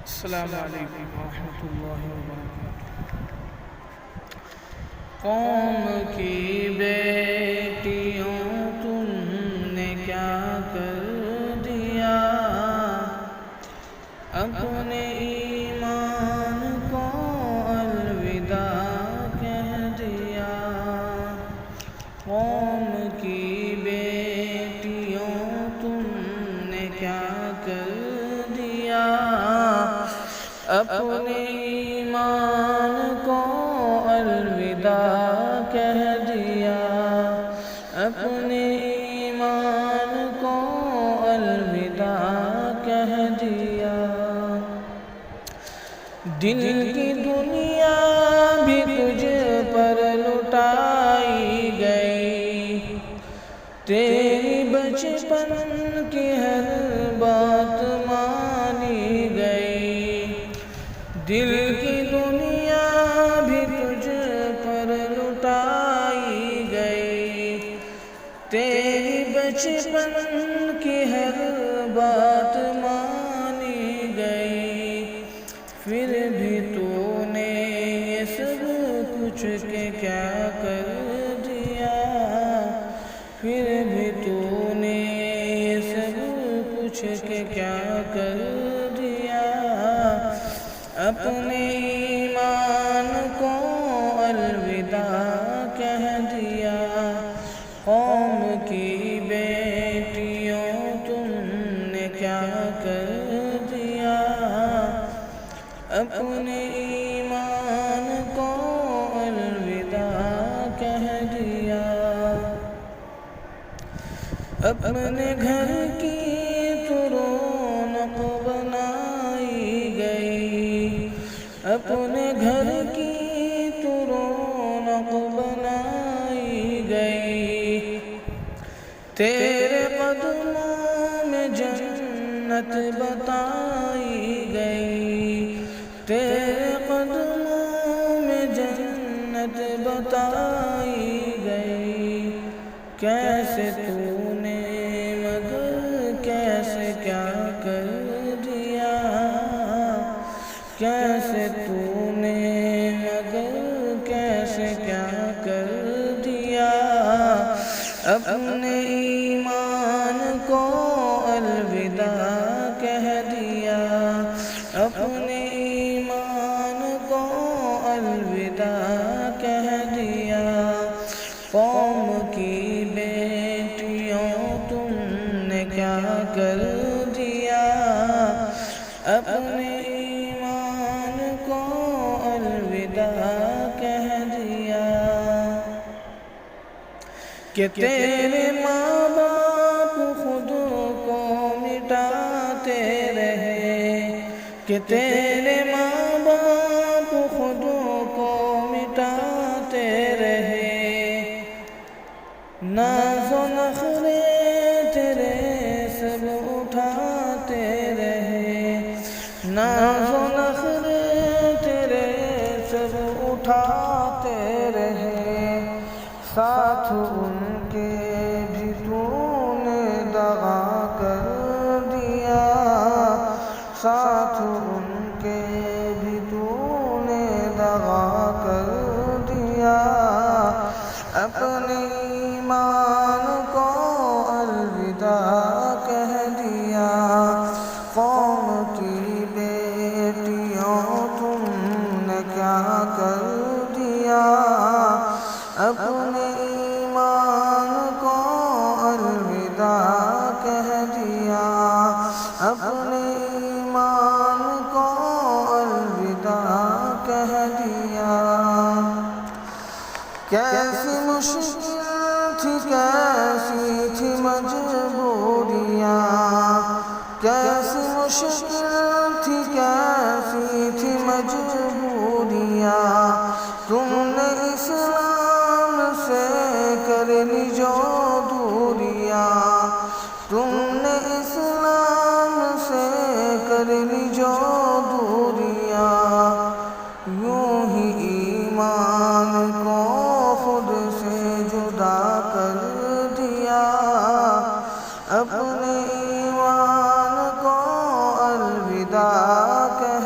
السلام علیکم ورحمۃ اللہ وبرکاتہ۔ قوم کی بیٹیوں تم نے کیا کر دیا، اپنے ایمان کو الوداع کہہ دیا۔ قوم کی بیٹیوں تم نے کیا کر دیا، اپنے ایمان کو الوداع کہہ دیا، اپنے ایمان کو الوداع کہہ دیا۔ دل کی دنیا بھی تجھ پر لٹائی گئی، تیری بچپن کی ہر بات مانی گئی۔ دل کی دنیا بھی تجھ پر لٹائی گئی، تیری بچپن کی ہر بات مانی گئی۔ پھر بھی تو نے یہ سب کچھ کے کیا کر دیا، پھر بھی تو نے یہ سب کچھ کے کیا کر دیا، اپنے ایمان کو الوداع کہہ دیا۔ قوم کی بیٹیوں تم نے کیا کر دیا، اپنے ایمان کو الوداع کہہ دیا۔ اپنے گھر کی تو رونق بنائی گئی، اپنے گھر کی تو رونق بنائی گئی۔ تیرے قدموں میں جنت بتائی گئی، تیرے قدموں میں جنت بتائی گئی۔ کیسے تو نے مگر کیسے کیا کر دیا، کیسے تو نے مگر کیسے کیا کر دیا، اپنے ایمان کو الوداع کہہ دیا، اپنے ایمان کو الوداع کہہ دیا۔ قوم کی بیٹیوں تم نے کیا کر دیا، اپنے ایمان کو الوداع کہہ دیا۔ کہ تیرے ماں باپ خود کو مٹاتے رہے، کہ تیرے ماں باپ خود کو مٹاتے رہے، ناز و نخرے تیرے سب اٹھاتے رہے، ناز و نخرے تیرے سب اٹھاتے رہے۔ ساتھ ان کے بھی تو نے دغا کر دیا، ساتھ ان کے بھی تو نے دغا کر دیا، اپنے ایمان کو الوداع کہہ دیا۔ قوم کی بیٹیوں تم نے کیا کر دیا، اپنے ایمان کو الوداع کہہ دیا، اپنے ایمان کو الوداع کہہ دیا۔ کیسی مشکل تھی، کیسی تھی مجبوریاں، کیسی مشکل تھی، کیسی تھی مجبوریاں، تم نے اسلام سے کر لی جو دوریاں، تم نے اسلام سے کر لی جو دوریاں۔ یوں ہی ایمان کو خود سے جدا کر دیا، اپنے ایمان کو الوداع کہہ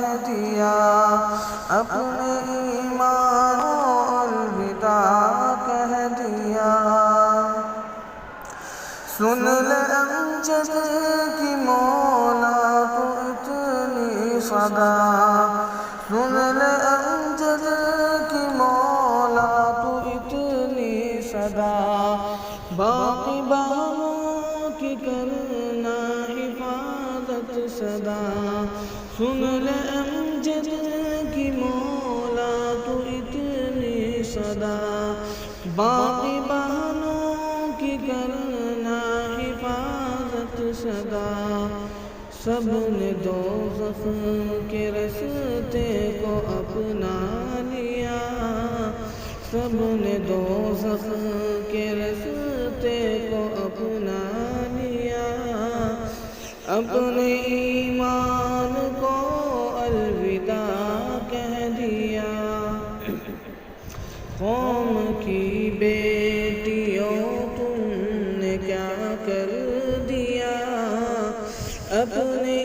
اپنے ایمان و الوداع کہہ دیا۔ سن لے امجد کی مولا تو اتنی صدا، سن لے امجد کی مولا تو اتنی صدا، باقی بہنوں کی کرنا حفاظت سدا۔ سن لے امجد کی مولا تو اتنی صدا، باقی بہنوں کی کرنا حفاظت سدا۔ سب نے دوزخ کے رستے کو اپنا لیا، سب نے دوزخ کے رستے کو اپنا لیا، اپنے ایمان کو الوداع کہہ دیا۔ قوم کی بیٹیوں تم نے کیا کر دیا، اپنے